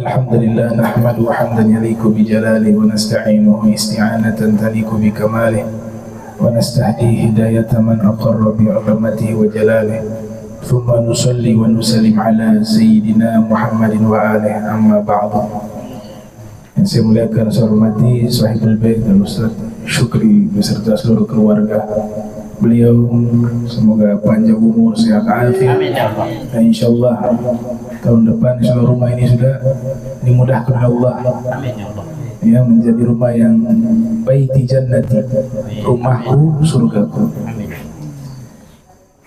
الحمد لله نحمده حمدا يليق بجلاله ونستعينه استعانة تليق بكماله ونستهديه هداية من أقر بعظمته وجلاله ثم نصلي ونسلم على سيدنا محمد وآله أما بعد. Yang saya muliakan, saya hormati Sahibul Bait dan Ustaz Syukri beserta seluruh keluarga beliau, semoga panjang umur, sehat afiat, dan insyaallah tahun depan insyaallah rumah ini sudah dimudahkan oleh Allah ya, menjadi rumah yang baiti jannati, rumahku surgaku.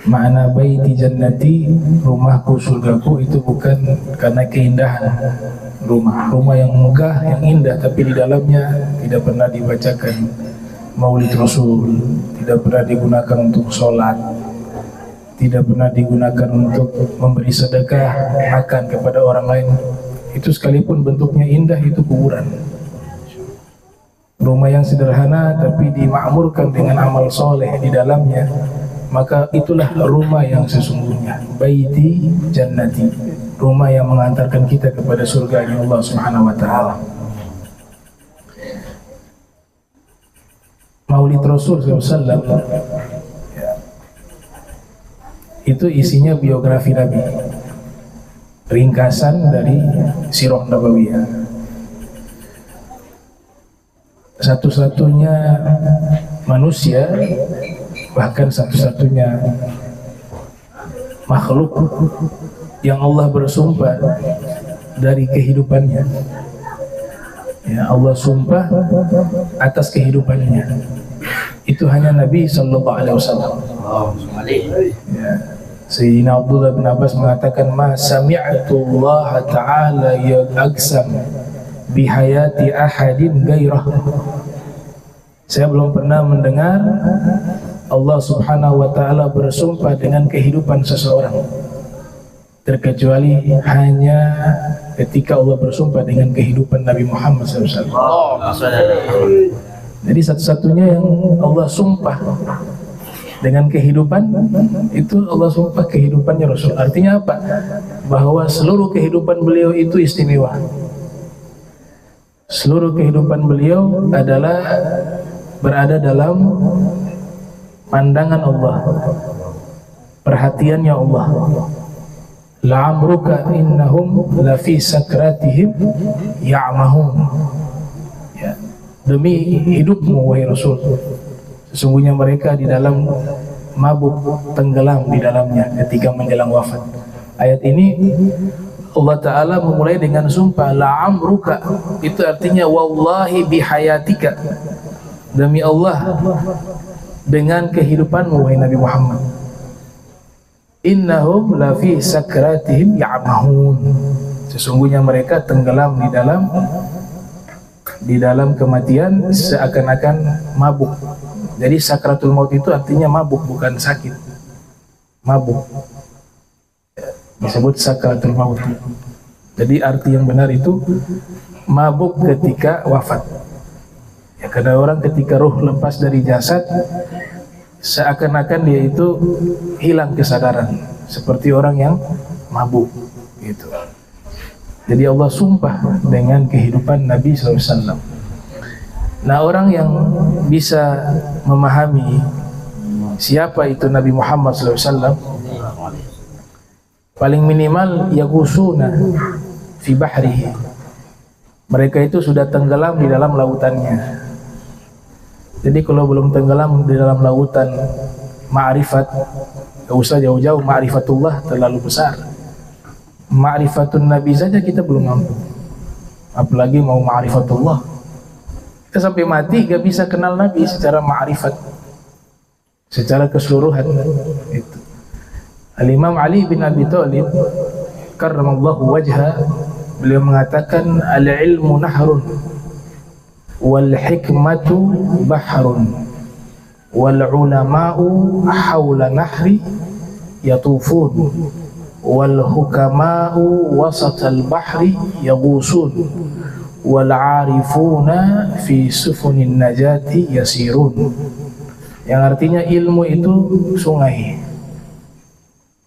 Makna baiti jannati, rumahku surgaku, itu bukan karena keindahan rumah yang megah, yang indah, tapi di dalamnya tidak pernah dibacakan maulid Rasul, tidak pernah digunakan untuk sholat, tidak pernah digunakan untuk memberi sedekah, makan kepada orang lain. Itu sekalipun bentuknya indah, itu kuburan. Rumah yang sederhana tapi dimakmurkan dengan amal soleh di dalamnya, maka itulah rumah yang sesungguhnya. Baiti jannati, rumah yang mengantarkan kita kepada surganya Allah Subhanahu wa ta'ala. Maulid Rasul SAW ya, itu isinya biografi Nabi, ringkasan dari Sirah Nabawiyah. Satu-satunya manusia, bahkan satu-satunya makhluk yang Allah bersumpah dari kehidupannya. Ya, Allah sumpah atas kehidupannya. Itu hanya Nabi sallallahu alaihi wasallam. Ya, Sayyidina Abdullah bin Abbas mengatakan, "Ma sami'tu Allah Ta'ala yaqsam bihayati ahadin gairah." Saya belum pernah mendengar Allah Subhanahu wa ta'ala bersumpah dengan kehidupan seseorang, terkecuali hanya ketika Allah bersumpah dengan kehidupan Nabi Muhammad SAW. Jadi satu-satunya yang Allah sumpah dengan kehidupan, itu Allah sumpah kehidupannya Rasul. Artinya apa? Bahwa seluruh kehidupan beliau itu istimewa. Seluruh kehidupan beliau adalah berada dalam pandangan Allah, perhatiannya Allah. La'amruka innahum lafi sakratihim ya'mahun. Ya, demi hidupmu wahai Rasul, sesungguhnya mereka di dalam mabuk, tenggelam di dalamnya ketika menjelang wafat. Ayat ini Allah Ta'ala memulai dengan sumpah la'amruka, itu artinya wallahi bihayatika, demi Allah dengan kehidupanmu wahai Nabi Muhammad. Innahum lafi sakratihim ya'mahun, sesungguhnya mereka tenggelam di dalam kematian seakan-akan mabuk. Jadi sakratul maut itu artinya mabuk, bukan sakit. Mabuk disebut sakratul maut. Jadi arti yang benar itu mabuk ketika wafat. Ya, karena orang ketika ruh lepas dari jasad, seakan-akan dia itu hilang kesadaran, seperti orang yang mabuk gitu. Jadi Allah sumpah dengan kehidupan Nabi SAW. Nah, orang yang bisa memahami siapa itu Nabi Muhammad SAW, paling minimal yaghusuna fi bahrihi, mereka itu sudah tenggelam di dalam lautannya. Jadi kalau belum tenggelam di dalam lautan ma'rifat, gak usah jauh-jauh, ma'rifatullah terlalu besar. Ma'rifatun Nabi saja kita belum mampu, apalagi mau ma'rifatullah. Kita sampai mati gak bisa kenal Nabi secara ma'rifat, secara keseluruhan. Itu Al-Imam Ali bin Abi Thalib karramallahu wajha, beliau mengatakan al-ilmu nahrun wal hikmatu bahrun wal ulama'u hawla nahri yatufun wal hukama'u wasatal bahri yaghusun wal arifuna fi sufunin najati yasirun. Yang artinya ilmu itu sungai,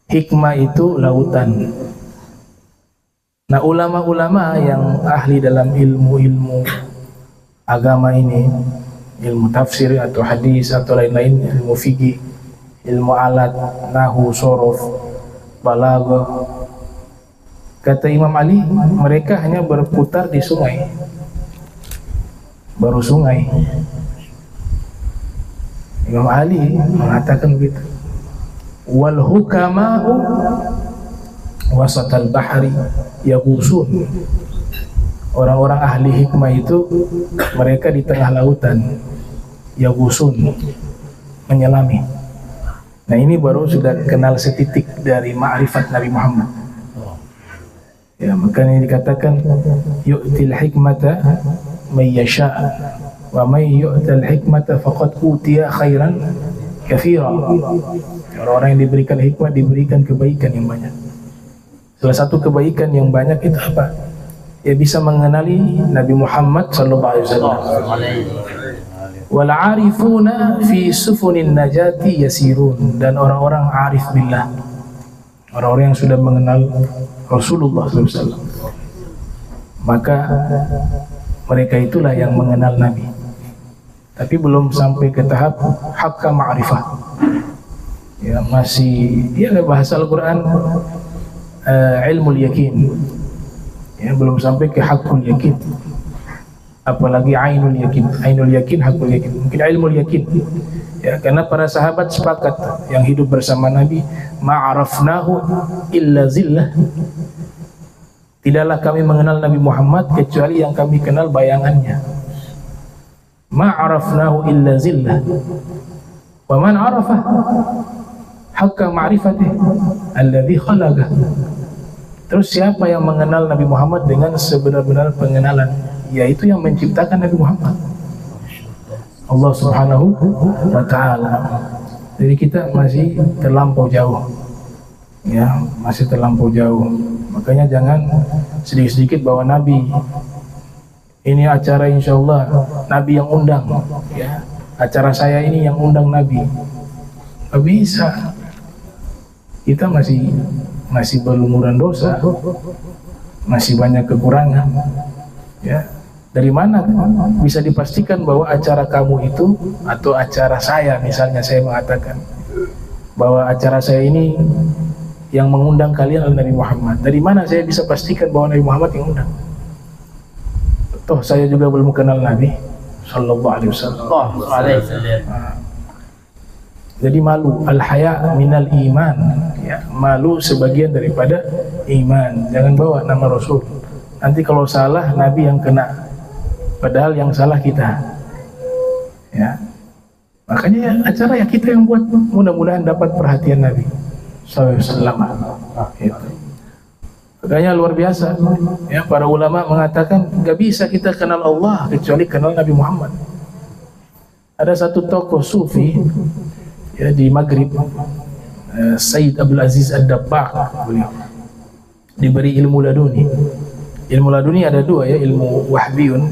hikmah itu lautan, Nah, ulama-ulama yang ahli dalam ilmu-ilmu agama ini, ilmu tafsir atau hadis atau lain-lain, ilmu fikih, ilmu alat, nahu, sorof, balaghah, kata Imam Ali, mereka hanya berputar di sungai, baru sungai. Imam Ali mengatakan begitu. Wal hukama'u wasatal bahri yaqusun. Orang-orang ahli hikmah itu mereka di tengah lautan, yaqusun, menyelami. Nah, ini baru sudah kenal setitik dari ma'rifat Nabi Muhammad. Ya, makanya dikatakan yu'til hikmata may yasha wa may yu'tal hikmata faqad utiya khairan katsira. Orang-orang yang diberikan hikmah diberikan kebaikan yang banyak. Salah satu kebaikan yang banyak itu apa? Ya, bisa mengenali Nabi Muhammad sallallahu alaihi wasallam. Wal 'arifuna fi sufunin najati yasirun, dan orang-orang arif billah, orang-orang yang sudah mengenal Rasulullah SAW, maka mereka itulah yang mengenal Nabi, tapi belum sampai ke tahap hakka ma'rifah. Ya, masih, ya, bahasa Al-Quran ilmul yakin, ya, belum sampai ke hakul yakin, apalagi ainul yakin. Ainul yakin, hakul yakin, mungkin ilmul yakin. Ya, karena para sahabat sepakat yang hidup bersama Nabi, ma'arafnahu illa zillah, tidaklah kami mengenal Nabi Muhammad kecuali yang kami kenal bayangannya. Ma'arafnahu illa zillah wa man arafah haqqa ma'rifatih alladhi khalaqah. Terus siapa yang mengenal Nabi Muhammad dengan sebenar-benar pengenalan, yaitu yang menciptakan Nabi Muhammad, Allah Subhanahu wa ta'ala. Jadi kita masih terlampau jauh, ya, masih terlampau jauh. Makanya jangan sedikit-sedikit bahwa Nabi ini acara insyaallah Nabi yang undang, ya, acara saya ini yang undang Nabi. Gak bisa. Kita masih berlumuran dosa, masih banyak kekurangan, ya. Dari mana bisa dipastikan bahwa acara kamu itu atau acara saya, misalnya saya mengatakan bahwa acara saya ini yang mengundang kalian adalah Nabi Muhammad. Dari mana saya bisa pastikan bahwa Nabi Muhammad yang undang? Toh saya juga belum kenal Nabi sallallahu alaihi wasallam. Jadi malu, al-haya minal iman, ya, malu sebagian daripada iman. Jangan bawa nama Rasul. Nanti kalau salah Nabi yang kena, padahal yang salah kita, ya. Makanya ya, acara ya kita yang buat, mudah-mudahan dapat perhatian Nabi sallallahu alaihi wasallam. Itu. Makanya luar biasa, ya, para ulama mengatakan gak bisa kita kenal Allah kecuali kenal Nabi Muhammad. Ada satu tokoh sufi, ya, di Maghrib, Sayyid Abdul Aziz Ad-Dabbagh, beliau diberi ilmu laduni. Ilmu laduni ada dua, ya, ilmu wahbiyun,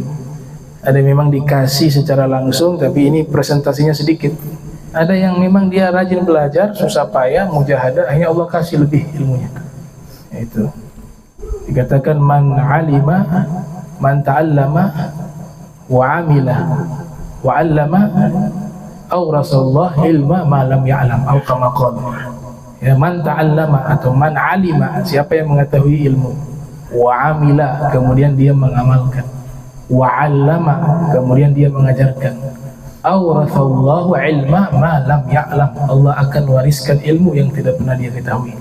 ada yang memang dikasih secara langsung tapi ini presentasinya sedikit. Ada yang memang dia rajin belajar, susah payah, mujahadah, akhirnya Allah kasih lebih ilmunya. Itu dikatakan man alima, man ta'allama wa amila wa 'allama awrasallah ilma ma lam ya'lam, atau kama qala. Ya, man ta'allama atau man alima, siapa yang mengetahui ilmu, wa amila, kemudian dia mengamalkan, wa 'allama, kemudian dia mengajarkan, awrasallahu ilma ma lam ya'lam, Allah akan wariskan ilmu yang tidak pernah dia ketahui.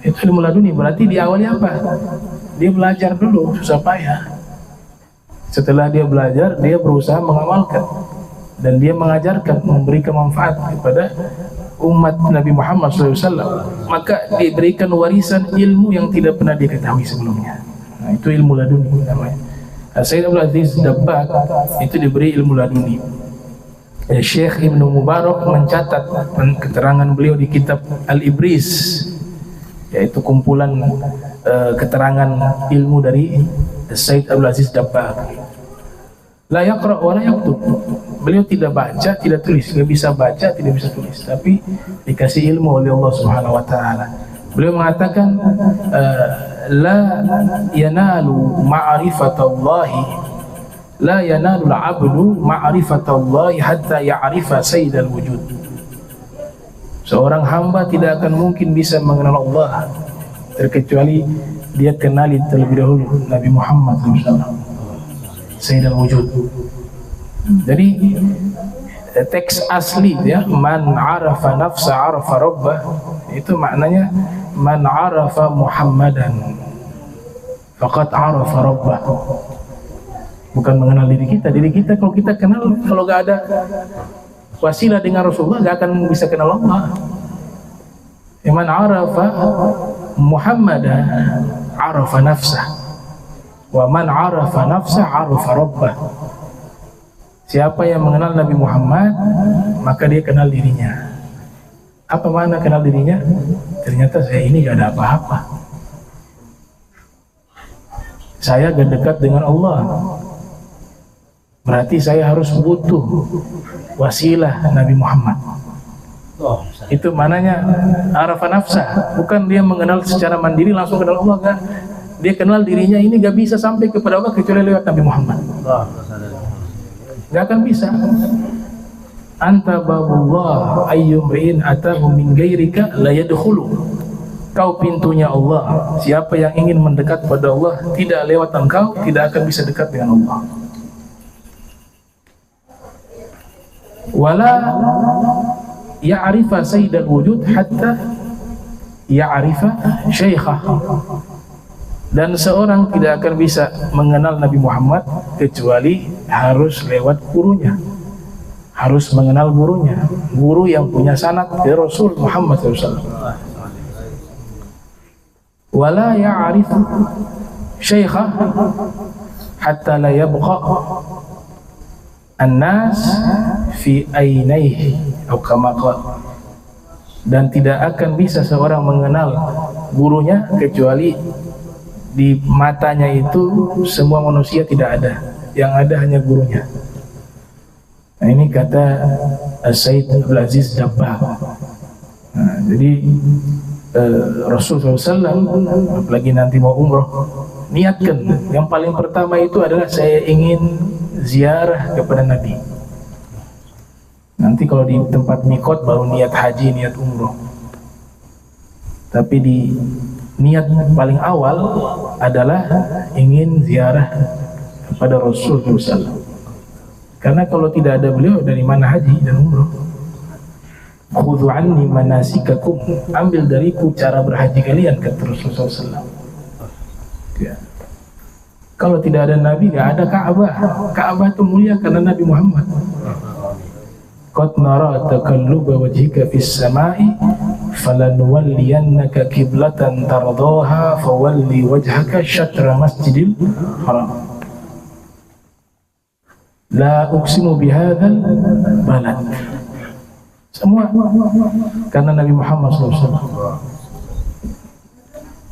Itu ilmu laduni. Berarti diawali apa? Dia belajar dulu, susah payah. Setelah dia belajar, dia berusaha mengamalkan, dan dia mengajarkan, memberikan manfaat kepada umat Nabi Muhammad SAW. Maka diberikan warisan ilmu yang tidak pernah diketahui sebelumnya. Nah, itu ilmu laduni namanya. Sayyid Abdul Aziz Dabbagh itu diberi ilmu laduni. Syekh Ibnu Mubarak mencatat keterangan beliau di kitab Al-Ibris, yaitu kumpulan keterangan ilmu dari Sayyid Abdul Aziz Dabbagh. La yaqra wa la yaktub. Beliau tidak baca, tidak tulis, tidak bisa baca, tidak bisa tulis, tapi dikasih ilmu oleh Allah Subhanahu wa taala. Beliau mengatakan la yanalu ma'rifatallahi la yanalu al-'abdu ma'rifatallahi hatta ya'rifa sayyidal wujud. Seorang hamba tidak akan mungkin bisa mengenal Allah terkecuali dia kenali terlebih dahulu Nabi Muhammad SAW, sayyidal wujud. Jadi teks asli ya, man arafa nafsa arafa rabbah, itu maknanya man arafa Muhammadan faqad arafa rabbah. Bukan mengenal diri kita. Diri kita kalau kita kenal, kalau gak ada wasilah dengan Rasulullah gak akan bisa kenal Allah. Man arafa Muhammadan arafa nafsah, wa man arafa nafsah arafa rabbah. Siapa yang mengenal Nabi Muhammad, maka dia kenal dirinya. Apa makna kenal dirinya? Ternyata saya ini gak ada apa-apa. Saya gak dekat dengan Allah. Berarti saya harus butuh wasilah Nabi Muhammad. Itu mananya arafa nafsah. Bukan dia mengenal secara mandiri langsung kenal Allah, kan? Dia kenal dirinya ini gak bisa sampai kepada Allah kecuali lewat Nabi Muhammad. Gak akan bisa. Anta babullah ayyumri'in atahu min ghairika la yadkhulu. Kau pintunya Allah. Siapa yang ingin mendekat pada Allah tidak lewat engkau, tidak akan bisa dekat dengan Allah. Wala ya'rifa sayyidal wujud hatta ya'rifa syaikha. Dan seorang tidak akan bisa mengenal Nabi Muhammad kecuali harus lewat gurunya, harus mengenal gurunya, guru yang punya sanad dari Rasul Muhammad SAW. Wala ya'rifu syaikha hatta la yabqa an-nas fi ainaihi atau kama qala. Dan tidak akan bisa seorang mengenal gurunya kecuali di matanya itu semua manusia tidak ada, yang ada hanya gurunya. Nah, ini kata Sayyid Abdul Aziz Dabbagh. Nah, jadi Rasulullah SAW apalagi nanti mau umroh, niatkan yang paling pertama itu adalah saya ingin ziarah kepada Nabi. Nanti kalau di tempat mikot baru niat haji, niat umroh. Tapi di niat paling awal adalah ingin ziarah kepada Rasulullah SAW. Karena kalau tidak ada beliau, dari mana haji dan umroh? Khudhu anni manasikakum, ambil dariku cara berhaji kalian, kata Rasulullah SAW. Ya. Kalau tidak ada Nabi, gak ada Ka'bah. Ka'bah itu mulia karena Nabi Muhammad. Qad nara taqalluba wajhika fis sama'i falanuwalliyannaka qiblatan tardaha fawalli wajhaka syatra masjidil haram. La uqsimu bihadzal balad. Semua karena Nabi Muhammad SAW.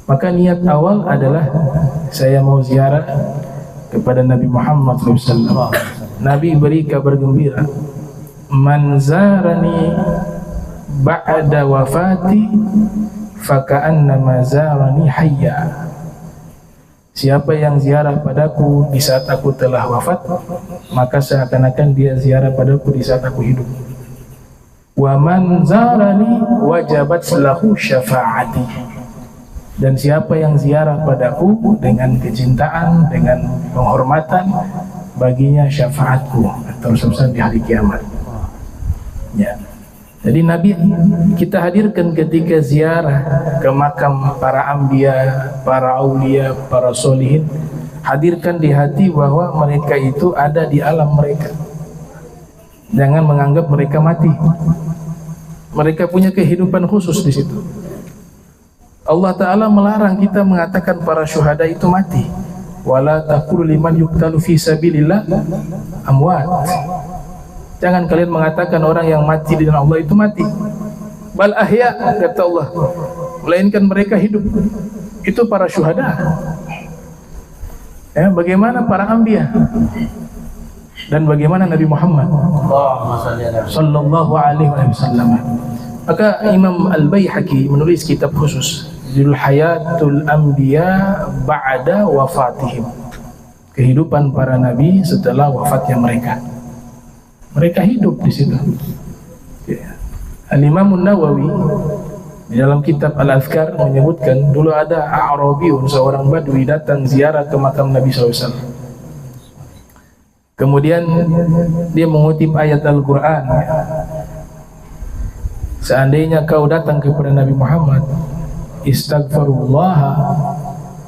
Maka niat awal adalah saya mau ziarah kepada Nabi Muhammad SAW. Nabi beri kabar gembira, man zarani ba'da wafati faka'annama zarani hayya. Siapa yang ziarah padaku di saat aku telah wafat, maka seakan-akan dia ziarah padaku di saat aku hidup. Wa man zarani wajabat lahu syafa'ati. Dan siapa yang ziarah padaku dengan kecintaan, dengan penghormatan, baginya syafaatku, atau Rasulullah di hari kiamat. Ya. Jadi Nabi kita hadirkan ketika ziarah ke makam para anbiya, para aulia, para solihin, hadirkan di hati bahwa mereka itu ada di alam mereka. Jangan menganggap mereka mati. Mereka punya kehidupan khusus di situ. Allah Ta'ala melarang kita mengatakan para syuhada itu mati. Wala taqulu liman yuqtalu fi sabilillah amwat. Jangan kalian mengatakan orang yang mati di jalan Allah itu mati. Bal ahya, kata Allah. Melainkan mereka hidup. Itu para syuhada. Ya, bagaimana para anbiya? Dan bagaimana Nabi Muhammad sallallahu alaihi wasallam? Maka Imam Al-Baihaqi menulis kitab khusus judul Hayatul Anbiya ba'da wafatihim, kehidupan para nabi setelah wafatnya mereka. Mereka hidup di situ. Al-Imam Nawawi di dalam kitab Al-Azkar menyebutkan dulu ada A'rabiyun, seorang badui datang ziarah ke makam Nabi SAW. Kemudian dia mengutip ayat Al-Quran, seandainya kau datang kepada Nabi Muhammad, istaghfirullah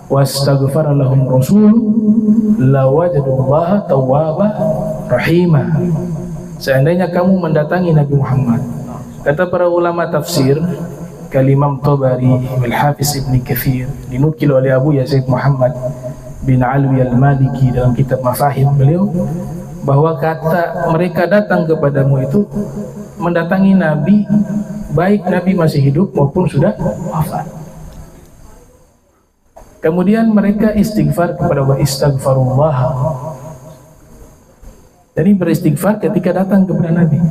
wastaghfara lahum rasul lawajadullaha tawwaba rahimah. Seandainya kamu mendatangi Nabi Muhammad, kata para ulama tafsir, Imam Tabari, Al-Hafiz Ibn Kathir, dinukil oleh Abu Yazid Muhammad bin Alwi Al-Maliki dalam kitab Mafahim beliau, bahwa kata mereka datang kepadamu itu mendatangi Nabi, baik Nabi masih hidup maupun sudah wafat. Kemudian mereka istighfar kepada Allah, istighfarullah. Jadi beristighfar ketika datang kepada Nabi,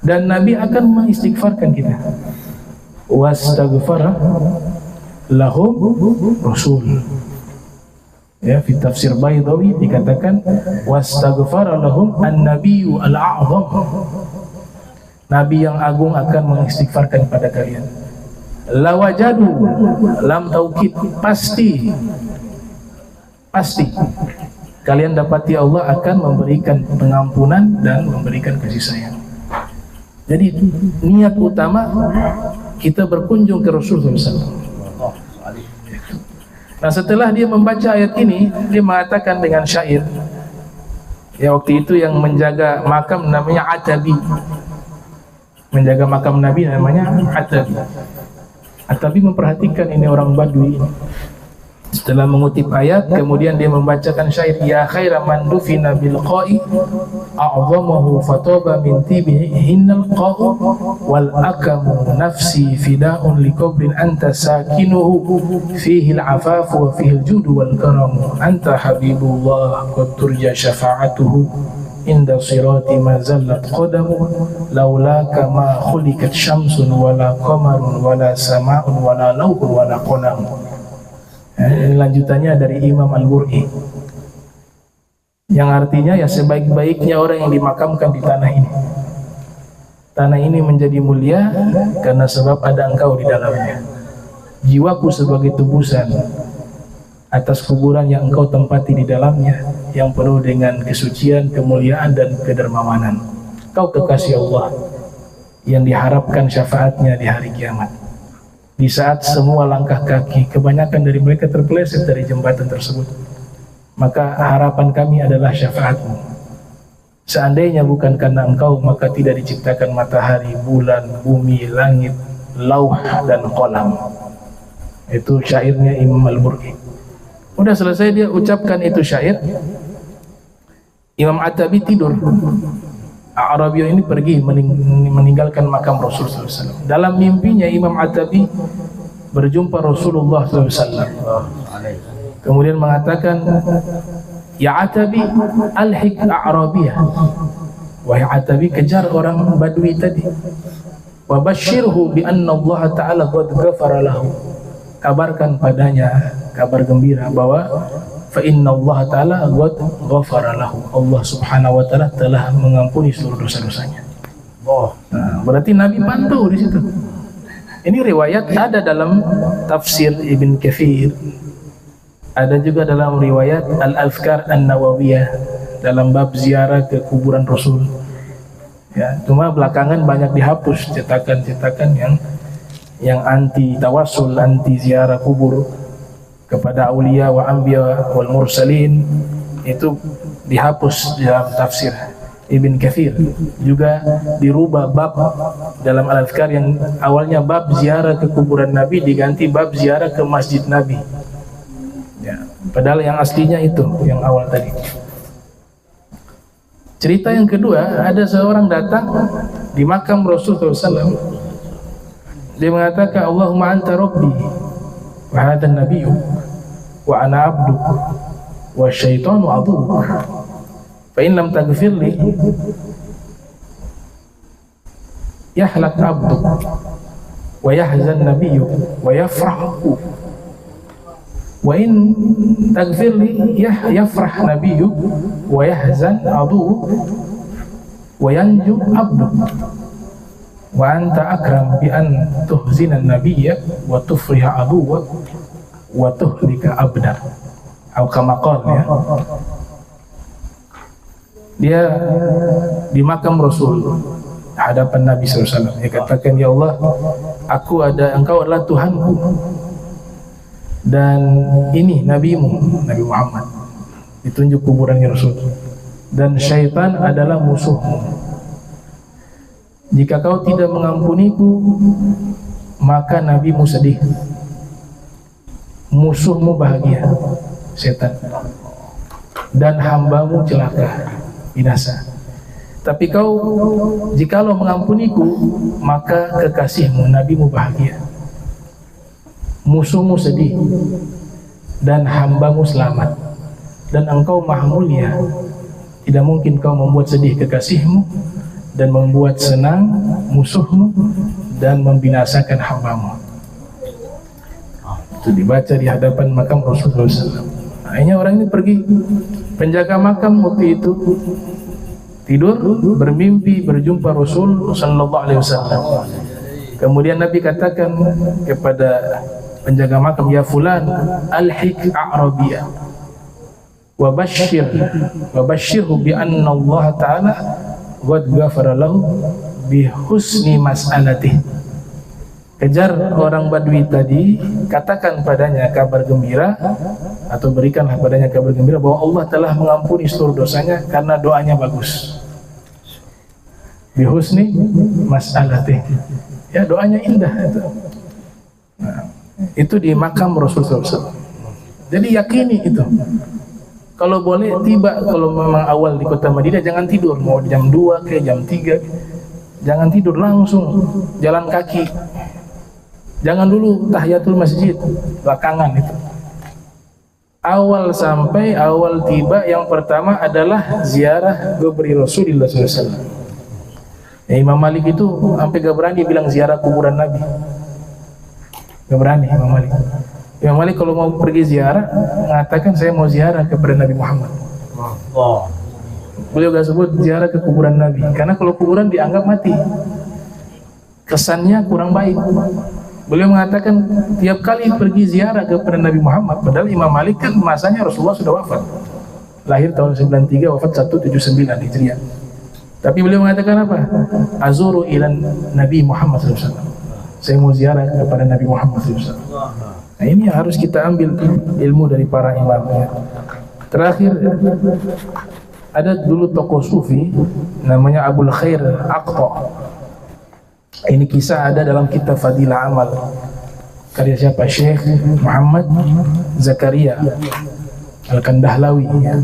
dan Nabi akan mengistighfarkan kita. Wastaghfara lahum rasul. Ya, fi tafsir Baydawi dikatakan wastaghfara lahum an-nabiyyu al-a'zam. Nabi yang agung akan mengistighfarkan pada kalian. Lawajadu, lam taukid, pasti kalian dapati Allah akan memberikan pengampunan dan memberikan kasih sayang. Jadi niat utama kita berkunjung ke Rasulullah SAW. Nah, setelah dia membaca ayat ini, dia mengatakan dengan syair. Ya, waktu itu yang menjaga makam namanya Atabi. Menjaga makam Nabi namanya Atabi. Atabi memperhatikan ini orang Badui. Setelah mengutip ayat, kemudian dia membacakan syair, ya khaira man dufina bil qa'i a'zamahu fataba min tibihinnal qa'u wal akamu nafsi fida'un liqabrin anta sakinuhu fihi al-afafu wa fihi al-judu wal karamu anta habibullah qad turja syafa'atuhu inda sirati ma zallat qadamu laulaka ma khulikat syamsun wala qamarun wala sama'un wala lawhun wala qalamu. Ini lanjutannya dari Imam Al-Bur'i, yang artinya ya sebaik-baiknya orang yang dimakamkan di tanah ini. Tanah ini menjadi mulia karena sebab ada engkau di dalamnya. Jiwaku sebagai tebusan atas kuburan yang engkau tempati di dalamnya, yang penuh dengan kesucian, kemuliaan dan kedermawanan. Kau kekasih Allah yang diharapkan syafaatnya di hari kiamat. Di saat semua langkah kaki kebanyakan dari mereka terpeleset dari jembatan tersebut, maka harapan kami adalah syafaatmu. Seandainya bukan karena engkau, maka tidak diciptakan matahari, bulan, bumi, langit, lauh dan qalam. Itu syairnya Imam Al-Bur'i. Udah selesai dia ucapkan itu syair, Imam Atabi tidur. Arabiyo ini pergi meninggalkan makam Rasulullah SAW. Dalam mimpinya Imam Atabi berjumpa Rasulullah SAW. Kemudian mengatakan, ya Atabi alhiq Arabiyah, wahai Atabi kejar orang Badui tadi. Wa basyirhu bi anna Allah Ta'ala qad ghafara lahu. Kabarkan padanya kabar gembira bahwa fa inna Allah Ta'ala qad ghafara lahu. Allah Subhanahu wa Ta'ala telah mengampuni seluruh dosa-dosanya. Nah, berarti Nabi pantau di situ. Ini riwayat ada dalam tafsir Ibn Kathir, ada juga dalam riwayat Al-Azkar An-Nawawiyah dalam bab ziarah ke kuburan Rasul. Ya, cuma belakangan banyak dihapus cetakan-cetakan yang anti tawassul, anti ziarah kubur kepada aulia wa anbiya wal mursalin, itu dihapus dalam tafsir Ibn Kathir. Juga dirubah bab dalam Al-Azkar yang awalnya bab ziarah ke kuburan Nabi diganti bab ziarah ke masjid Nabi. Ya, padahal yang aslinya itu yang awal tadi. Cerita yang kedua, ada seorang datang di makam Rasulullah SAW. Dia mengatakan, Allahumma anta rabbi wa hadha nabiyyu wa ana abduk wa syaitanu aduk fa in lam taghfir li yahlak abduk wa yahzan nabiyyu wa yafrahu wa in taghfir li yafrah nabiyyu wa yahzan adu wa yanju abdu wa anta akram bi an tuhzina nabiyya wa tufriha aduwa wa tuhlika abda atau kama qala ya. Dia di makam Rasul hadapan Nabi SAW, dia katakan, ya Allah, engkau adalah Tuhanku dan ini nabimu, Nabi Muhammad, ditunjuk kuburannya Rasul, dan syaitan adalah musuhmu. Jika kau tidak mengampuniku, maka nabimu sedih, musuhmu bahagia, setan, dan hambamu celaka, binasa. Tapi kau, jikalau mengampuniku, maka kekasihmu, nabimu bahagia, musuhmu sedih, dan hambamu selamat. Dan engkau maha mulia, tidak mungkin kau membuat sedih kekasihmu dan membuat senang musuhmu dan membinasakan hambamu. Itu dibaca di hadapan makam Rasulullah SAW. Akhirnya orang ini pergi, penjaga makam waktu itu tidur, bermimpi berjumpa Rasul sallallahu alaihi wasallam. Kemudian Nabi katakan kepada penjaga makam, ya fulan alhiq a'rabiyah wa bashirhu bi anna Allah ta'ala qad ghafara lahu bi husni mas'alatihi. Kejar orang Badui tadi, katakan padanya kabar gembira, atau berikanlah padanya kabar gembira bahwa Allah telah mengampuni seluruh dosanya karena doanya bagus. Bihusni mas'alatih, ya, doanya indah itu. Nah, itu di makam Rasulullah SAW. Jadi yakini itu. Kalau boleh tiba, kalau memang awal di kota Madinah, jangan tidur, mau jam 2 ke jam 3, jangan tidur, langsung jalan kaki. Jangan dulu tahiyatul masjid, belakangan itu. Awal sampai awal tiba, yang pertama adalah ziarah kuburi Rasulullah SAW. Ya, Imam Malik itu sampai gak berani bilang ziarah kuburan Nabi. Gak berani Imam Malik. Imam Malik kalau mau pergi ziarah, mengatakan saya mau ziarah kepada Nabi Muhammad. Beliau gak sebut ziarah ke kuburan Nabi, karena kalau kuburan dianggap mati, kesannya kurang baik. Beliau mengatakan tiap kali pergi ziarah kepada Nabi Muhammad, padahal Imam Malik kan masanya Rasulullah sudah wafat, lahir tahun 93, wafat 179 Hijriah. Tapi beliau mengatakan apa? Azuru ilan Nabi Muhammad SAW. Saya mau ziarah kepada Nabi Muhammad SAW. Nah, ini yang harus kita ambil ilmu dari para imam. Terakhir, ada dulu tokoh sufi namanya Abul Khair Aqta. Ini kisah ada dalam kitab Fadilah Amal, karya siapa? Syekh Muhammad Zakaria Al-Kandahlawi, ya.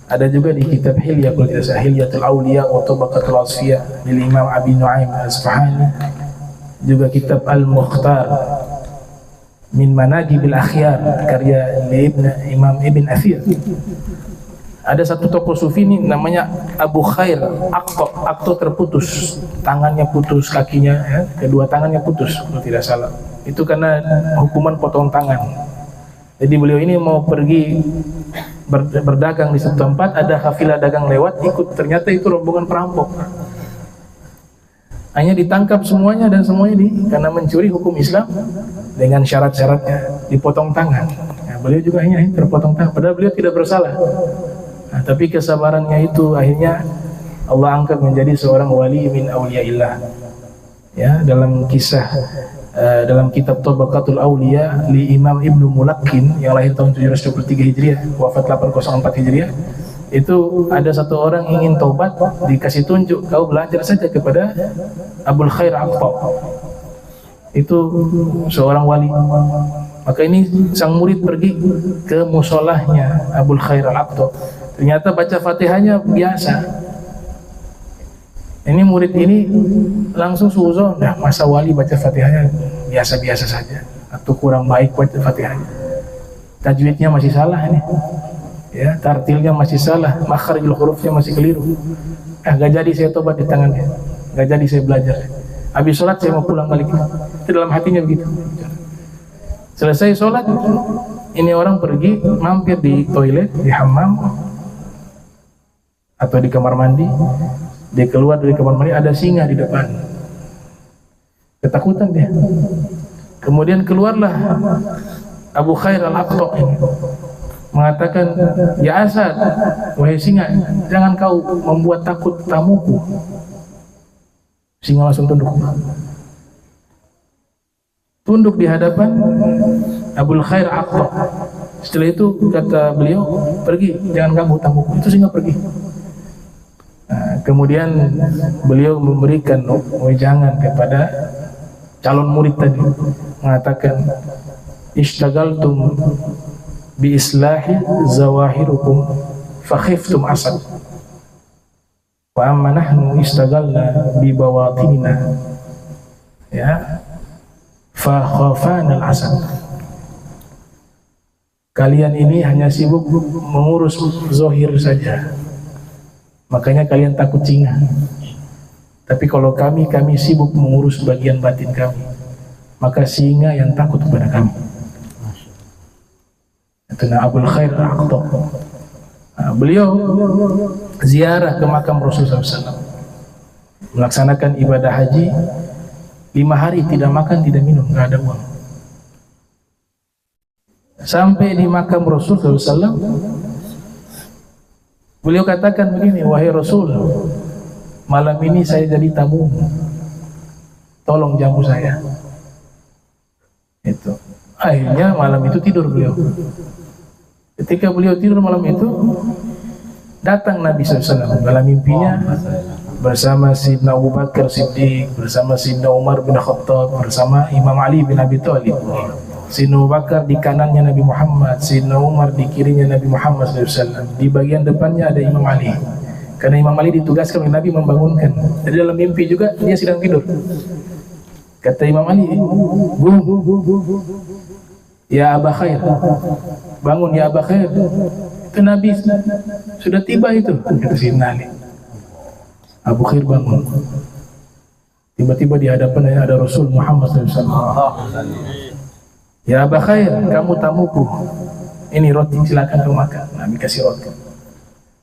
Ada juga di kitab Hilya, kalau tidak salah, Hilyatul Awliya wa Tabaqatul Asfiya dari Imam Abi Nu'aim Al-Asfahani. Juga kitab Al-Mukhtar min Manaqibil Akhyar, karya Imam Ibn Athir. Ada satu tokoh sufi ini namanya Abu Khair Aqta terputus, tangannya putus, kakinya, ya, kedua tangannya putus kalau tidak salah. Itu karena hukuman potong tangan. Jadi beliau ini mau pergi berdagang di satu tempat, ada kafilah dagang lewat, ikut, ternyata itu rombongan perampok. Hanya ditangkap semuanya, dan semuanya karena mencuri hukum Islam dengan syarat-syaratnya, dipotong tangan. Nah, beliau juga hanya terpotong tangan, padahal beliau tidak bersalah. Nah, tapi kesabarannya itu akhirnya Allah angkat menjadi seorang wali min awliyaillah. Ya, dalam kisah dalam kitab Tabaqatul Awliya li Imam Ibnu Mulaqin yang lahir tahun 723 Hijriah, wafat 804 Hijriah, itu ada satu orang ingin taubat, dikasih tunjuk, kau belajar saja kepada Abul Khair Aqta. Itu seorang wali. Maka ini sang murid pergi ke musolahnya Abul Khair Aqta. Ternyata baca Fatihahnya biasa. Ini murid ini langsung suuzon, nah, masa wali baca Fatihahnya biasa-biasa saja, atau kurang baik baca Fatihahnya. Tajwidnya masih salah ini, ya, tartilnya masih salah, makharijul hurufnya masih keliru. Gak jadi saya tobat di tangannya, gak jadi saya belajar. habis sholat saya mau pulang balik. Itu dalam hatinya begitu. Selesai sholat, ini orang pergi mampir di toilet, di hammam atau di kamar mandi. Dia keluar dari kamar mandi, ada singa di depan. Ketakutan dia. Kemudian keluarlah Abu Khair al-Aqta ini, mengatakan, ya Asad, wahai singa, jangan kau membuat takut tamuku. Singa langsung tunduk di hadapan Abu Khair al-Aqta. Setelah itu kata beliau, pergi, jangan ganggu tamuku. Itu singa pergi. Nah, kemudian beliau memberikan wejangan kepada calon murid tadi, mengatakan, ishtagaltum bi islahi zawahirukum fa khiftum asad wa amma nahnu ishtagalna bi bawatinina ya fa khafana al-asad. Kalian ini hanya sibuk mengurus zahir saja, makanya kalian takut singa. Tapi kalau kami sibuk mengurus bagian batin kami, maka singa yang takut kepada kami. Itu Abu Khair al-Aqta. Beliau ziarah ke makam Rasulullah SAW, melaksanakan ibadah haji 5 hari, tidak makan, tidak minum, nggak ada uang. Sampai di makam Rasulullah SAW, beliau katakan begini, wahai Rasul, malam ini saya jadi tamu, tolong jamu saya. Itu akhirnya malam itu tidur beliau. Ketika beliau tidur malam itu, datang Nabi SAW dalam mimpinya bersama Sayyidina Abu Bakar Siddiq, bersama Sayyidina Umar bin Khattab, bersama Imam Ali bin Abi Thalib. Sayyidina Abu Bakar di kanannya Nabi Muhammad, Sayyidina Umar di kirinya Nabi Muhammad SAW. Di bagian depannya ada Imam Ali, karena Imam Ali ditugaskan oleh Nabi membangunkan. Jadi dalam mimpi juga dia sedang tidur. Kata Imam Ali, "Gum, ya Aba Khair, bangun ya Aba Khair. Itu Nabi sudah tiba itu." Kata Sayyidina Ali. Abu Khair bangun. Tiba-tiba di hadapannya ada Rasul Muhammad SAW. "Ya Aba Khair, kamu tamuku. Ini roti, silakan kamu makan." Nabi kasih roti.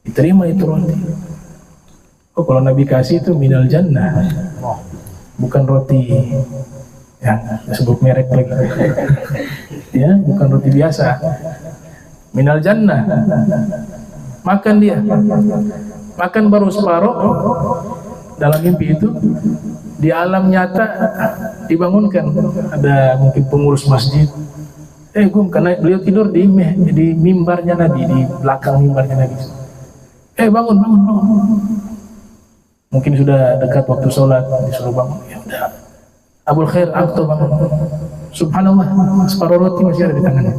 Diterima itu roti. Oh, kalau Nabi kasih itu minal jannah, bukan roti yang disebut merek lagi. Ya, bukan roti biasa. Minal jannah. Makan dia. Makan baru separuh. Dalam mimpi itu, di alam nyata dibangunkan. Ada mungkin pengurus masjid. Karena beliau tidur di mimbarnya Nabi, di belakang mimbarnya Nabi. Bangun. Mungkin sudah dekat waktu sholat, disuruh bangun. Ya udah, Abu Khair al-Aqta bangun. Subhanallah, separuh roti masih ada di tangannya.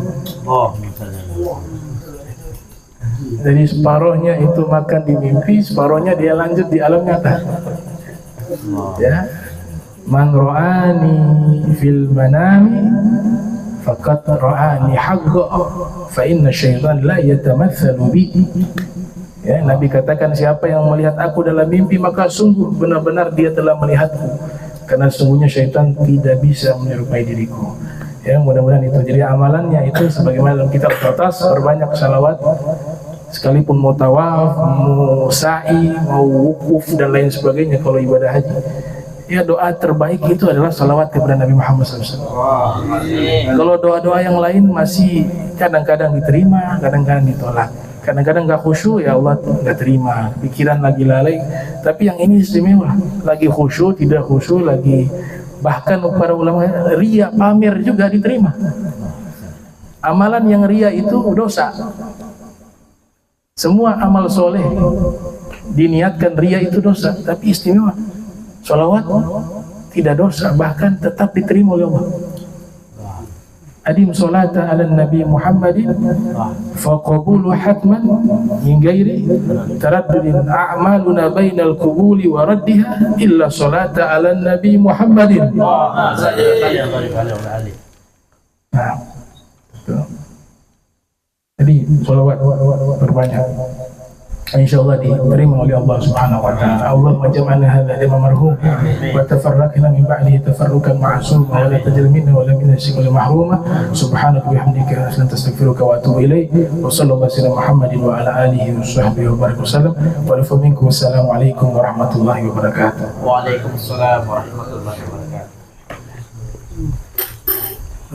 Jadi separuhnya itu makan di mimpi, separuhnya dia lanjut di alam nyata. Ya, man ra'ani fil manami faqad ra'ani haqqa fa inna syaitan la yatamatsalu bi. Ya, Nabi katakan, siapa yang melihat aku dalam mimpi, maka sungguh benar-benar dia telah melihatku, karena sungguhnya syaitan tidak bisa menyerupai diriku. Ya, mudah-mudahan itu jadi amalannya itu sebagaimana dalam kitab atas, perbanyak salawat, sekalipun mau tawaf, mau sa'i, mau wukuf dan lain sebagainya. Kalau ibadah haji, ya doa terbaik itu adalah salawat kepada Nabi Muhammad SAW. Kalau doa-doa yang lain masih kadang-kadang diterima, kadang-kadang ditolak. Kadang-kadang nggak khusyuk, ya Allah nggak terima, pikiran lagi lalai. Tapi yang ini istimewa, lagi khusyuk, tidak khusyuk, lagi bahkan para ulama ria, pamer juga diterima. Amalan yang ria itu dosa. Semua amal soleh diniatkan ria itu dosa, tapi istimewa sholawat tidak dosa, bahkan tetap diterima oleh Allah. Adim sholata ala Nabi Muhammadin faqabulu hatman min ghairi taraddudin a'maluna bainal qubuli wa raddiha illa sholata ala Nabi Muhammadin. Jadi sholawat berbanyak. insyaallah diterima oleh Allah Subhanahu wa taala. Allahumma jam'alna hadha lima marhum wa tafarraqna min ba'dihi tafarruqan ma'suma wa la tajal minna wa la minna shay'un mahruma. Subhanaka bihamdika astaghfiruka wa atubu ilaik. Wa sallallahu alaihi Muhammadin wa ala alihi wa sahbihi wa barik wasallam. Wa minkum assalamualaikum warahmatullahi wabarakatuh. Waalaikumsalam warahmatullahi wabarakatuh.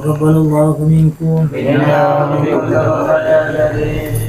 تقبل الله منكم إنا منكم تقبل